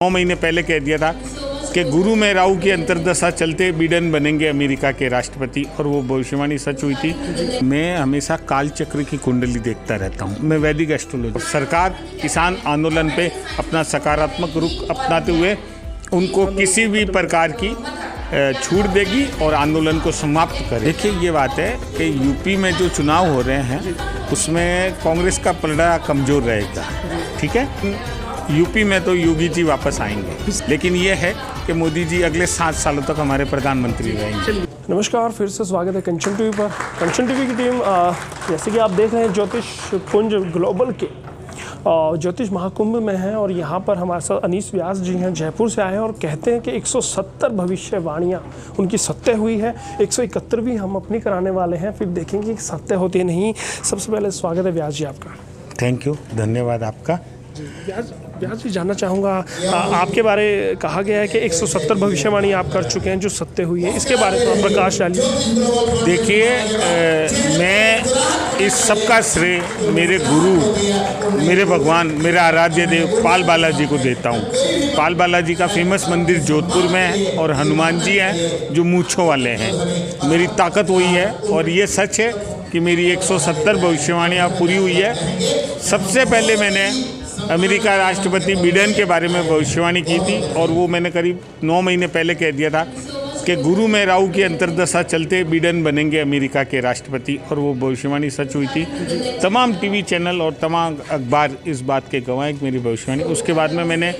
9 महीने पहले कह दिया था कि गुरु में राहु की अंतर्दशा चलते बिडेन बनेंगे अमेरिका के राष्ट्रपति, और वो भविष्यवाणी सच हुई थी। मैं हमेशा काल चक्र की कुंडली देखता रहता हूँ। मैं वैदिक एस्ट्रोलॉजी। सरकार किसान आंदोलन पे अपना सकारात्मक रुख अपनाते हुए उनको किसी भी प्रकार की छूट देगी और आंदोलन को समाप्त करे। देखिए, ये बात है कि यूपी में जो चुनाव हो रहे हैं उसमें कांग्रेस का पलड़ा कमज़ोर रहेगा, ठीक है। यूपी में तो योगी जी वापस आएंगे, लेकिन ये है कि मोदी जी अगले 7 सालों तक हमारे प्रधानमंत्री रहेंगे। नमस्कार, फिर से स्वागत है कंचन टीवी पर। कंचन टीवी की टीम जैसे कि आप देख रहे हैं ज्योतिष कुंज ग्लोबल के ज्योतिष महाकुंभ में है, और यहाँ पर हमारे साथ अनीश व्यास जी हैं, जयपुर से आए हैं और कहते हैं कि 170 भविष्यवाणियाँ उनकी सत्य हुई है। 171वीं हम अपनी कराने वाले हैं, फिर देखेंगे कि सत्य होती है नहीं। सबसे पहले स्वागत है व्यास जी आपका। थैंक यू, धन्यवाद आपका। व्यास जी, जानना चाहूँगा आपके बारे कहा गया है कि 170 भविष्यवाणी आप कर चुके हैं जो सत्य हुई है, इसके बारे में प्रकाश डालिए। देखिए, मैं इस सब का श्रेय मेरे गुरु, मेरे भगवान, मेरे आराध्य देव पाल बालाजी को देता हूँ। पाल बालाजी का फेमस मंदिर जोधपुर में है और हनुमान जी हैं जो मूँछों वाले हैं। मेरी ताकत वही है, और ये सच है कि मेरी 170 भविष्यवाणियाँ पूरी हुई है। सबसे पहले मैंने अमेरिका राष्ट्रपति बिडेन के बारे में भविष्यवाणी की थी, और वो मैंने करीब 9 महीने पहले कह दिया था कि गुरु में राहु की अंतर्दशा चलते बिडेन बनेंगे अमेरिका के राष्ट्रपति, और वो भविष्यवाणी सच हुई थी। तमाम टीवी चैनल और तमाम अखबार इस बात के गवाह हैं कि मेरी भविष्यवाणी। उसके बाद में मैंने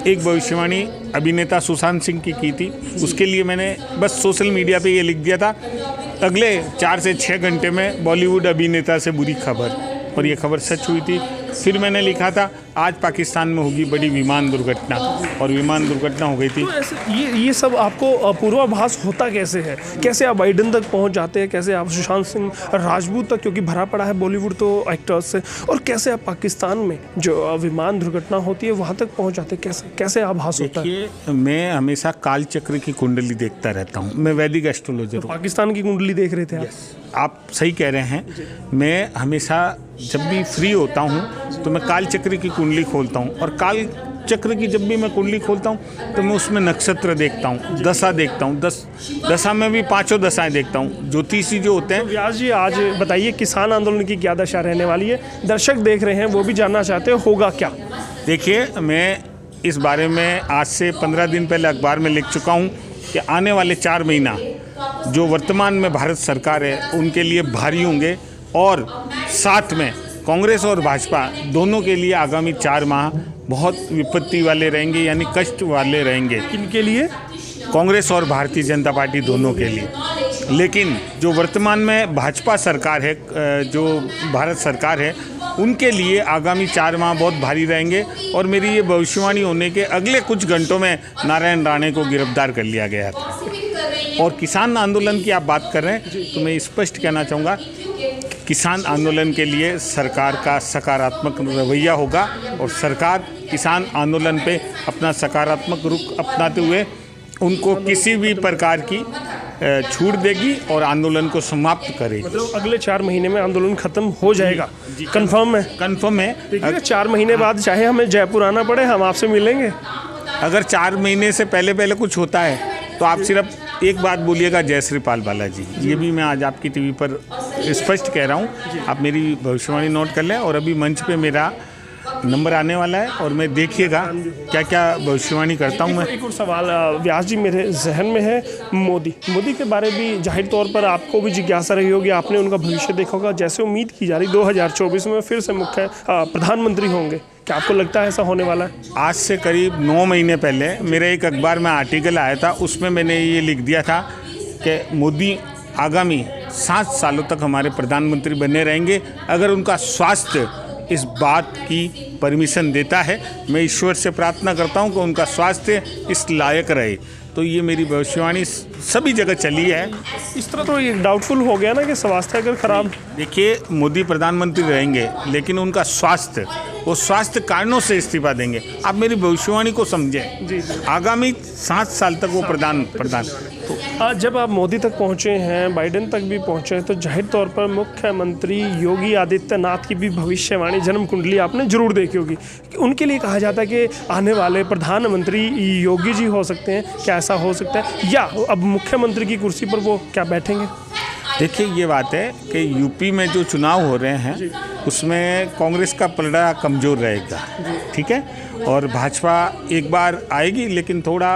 एक भविष्यवाणी अभिनेता सुशांत सिंह की थी। उसके लिए मैंने बस सोशल मीडिया पे ये लिख दिया था, अगले 4 से 6 घंटे में बॉलीवुड अभिनेता से बुरी खबर, और ये खबर सच हुई थी। फिर मैंने लिखा था, आज पाकिस्तान में होगी बड़ी विमान दुर्घटना, और विमान दुर्घटना हो गई थी। तो ये सब आपको पूर्वाभास होता कैसे है? कैसे आप बाइडन तक पहुंच जाते हैं? कैसे आप सुशांत सिंह राजपूत तक, क्योंकि भरा पड़ा है बॉलीवुड तो एक्टर्स से, और कैसे आप पाकिस्तान में जो विमान दुर्घटना होती है वहाँ तक पहुँच जाते हैं? कैसे आभास होता है? देखिए, मैं हमेशा काल चक्र की कुंडली देखता रहता हूँ। मैं वैदिक एस्ट्रोलॉजर हूँ। पाकिस्तान की कुंडली देख रहे थे आप सही कह रहे हैं। मैं हमेशा जब भी फ्री होता हूँ तो मैं काल चक्र की कुंडली खोलता हूँ, और काल चक्र की जब भी मैं कुंडली खोलता हूँ तो मैं उसमें नक्षत्र देखता हूँ, दशा देखता हूँ। दशा में भी 5 दशाएं देखता हूँ। ज्योतिषी जो होते हैं। तो व्यास जी, आज बताइए किसान आंदोलन की क्या दशा रहने वाली है? दर्शक देख रहे हैं, वो भी जानना चाहते हैं होगा क्या। देखिए, मैं इस बारे में आज से 15 दिन पहले अखबार में लिख चुका हूँ कि आने वाले 4 महीना जो वर्तमान में भारत सरकार है उनके लिए भारी होंगे, और साथ में कांग्रेस और भाजपा दोनों के लिए आगामी 4 माह बहुत विपत्ति वाले रहेंगे, यानी कष्ट वाले रहेंगे। किनके लिए? कांग्रेस और भारतीय जनता पार्टी दोनों के लिए। लेकिन जो वर्तमान में भाजपा सरकार है, जो भारत सरकार है, उनके लिए आगामी 4 माह बहुत भारी रहेंगे। और मेरी ये भविष्यवाणी होने के अगले कुछ घंटों में नारायण राणे को गिरफ्तार कर लिया गया था। और किसान आंदोलन की आप बात कर रहे हैं तो मैं स्पष्ट कहना चाहूँगा, किसान आंदोलन के लिए सरकार का सकारात्मक रवैया होगा, और सरकार किसान आंदोलन पे अपना सकारात्मक रुख अपनाते हुए उनको किसी भी प्रकार की छूट देगी और आंदोलन को समाप्त करेगी। मतलब अगले 4 महीने में आंदोलन खत्म हो जाएगा? कंफर्म है? कंफर्म है। देखिए, 4 महीने बाद चाहे हमें जयपुर आना पड़े, हम आपसे मिलेंगे। अगर 4 महीने से पहले कुछ होता है तो आप सिर्फ एक बात बोलिएगा, जय श्री पाल बालाजी। ये भी मैं आज आपकी टीवी पर स्पष्ट कह रहा हूँ। आप मेरी भविष्यवाणी नोट कर लें, और अभी मंच पे मेरा नंबर आने वाला है, और मैं देखिएगा क्या क्या भविष्यवाणी करता हूँ। मैं एक और सवाल व्यास जी मेरे जहन में है, मोदी के बारे में जाहिर तौर पर आपको भी जिज्ञासा रही होगी, आपने उनका भविष्य देखा होगा। जैसे उम्मीद की जा रही 2024 में फिर से मुख्य प्रधानमंत्री होंगे, क्या आपको लगता है ऐसा होने वाला है? आज से करीब 9 महीने पहले मेरे एक अखबार में आर्टिकल आया था, उसमें मैंने ये लिख दिया था कि मोदी आगामी 7 सालों तक हमारे प्रधानमंत्री बने रहेंगे, अगर उनका स्वास्थ्य इस बात की परमिशन देता है। मैं ईश्वर से प्रार्थना करता हूं कि उनका स्वास्थ्य इस लायक रहे। तो ये मेरी भविष्यवाणी सभी जगह चली है। इस तरह तो ये डाउटफुल हो गया ना कि स्वास्थ्य अगर खराब। देखिए, मोदी प्रधानमंत्री रहेंगे, लेकिन उनका स्वास्थ्य, वो स्वास्थ्य कारणों से इस्तीफा देंगे। आप मेरी भविष्यवाणी को समझें। आगामी 7 साल तक वो प्रधान तो जब आप मोदी तक पहुंचे हैं, बाइडेन तक भी पहुंचे हैं, तो जाहिर तौर पर मुख्यमंत्री योगी आदित्यनाथ की भी भविष्यवाणी जन्म कुंडली आपने जरूर देखी होगी। कि उनके लिए कहा जाता है कि आने वाले प्रधानमंत्री योगी जी हो सकते हैं, क्या ऐसा हो सकता है, या अब मुख्यमंत्री की कुर्सी पर वो क्या बैठेंगे? देखिए, ये बात है कि यूपी में जो चुनाव हो रहे हैं उसमें कांग्रेस का पलड़ा कमज़ोर रहेगा, ठीक है, और भाजपा एक बार आएगी, लेकिन थोड़ा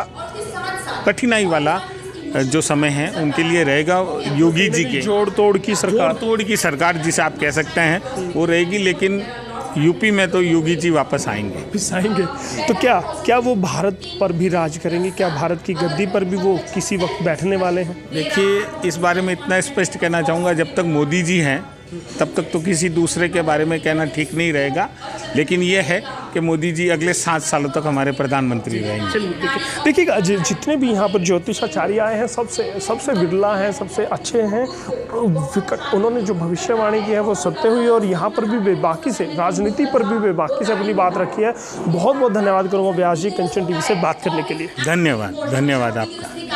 कठिनाई वाला जो समय है उनके लिए रहेगा। योगी जी के जोड़ तोड़ की सरकार जिसे आप कह सकते हैं वो रहेगी, लेकिन यूपी में तो योगी जी वापस आएंगे। तो क्या वो भारत पर भी राज करेंगे? क्या भारत की गद्दी पर भी वो किसी वक्त बैठने वाले हैं? देखिए, इस बारे में इतना स्पष्ट कहना चाहूँगा, जब तक मोदी जी हैं तब तक तो किसी दूसरे के बारे में कहना ठीक नहीं रहेगा, लेकिन ये है कि मोदी जी अगले 7 सालों तक हमारे प्रधानमंत्री रहेंगे। देखिएगा, जितने भी यहाँ पर ज्योतिषाचार्य आए हैं सबसे बिरला हैं, सबसे अच्छे हैं, विकट उन्होंने जो भविष्यवाणी की है वो सत्य हुई, और यहाँ पर भी बेबाकी से, राजनीति पर भी बेबाकी से अपनी बात रखी है। बहुत बहुत धन्यवाद करूँगा व्यास जी कंचन टीवी से बात करने के लिए। धन्यवाद आपका।